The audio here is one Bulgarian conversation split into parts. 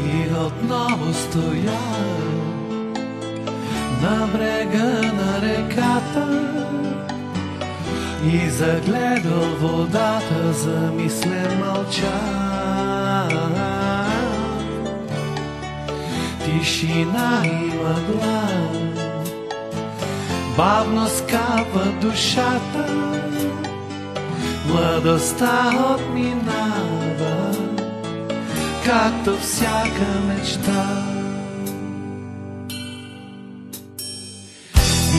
И отново стоя на брега на реката и загледал водата, замислен мълча. Тишина и мъгла, бавно скапа душата, младостта отминава, както всяка мечта.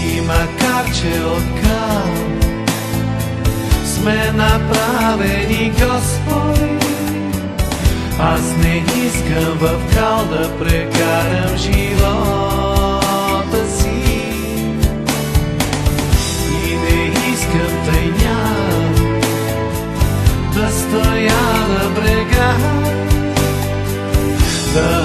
И макар че от кал сме направени, Господи, аз не искам в кал да прекарам живота си. И не искам тайня да стоя на брега, да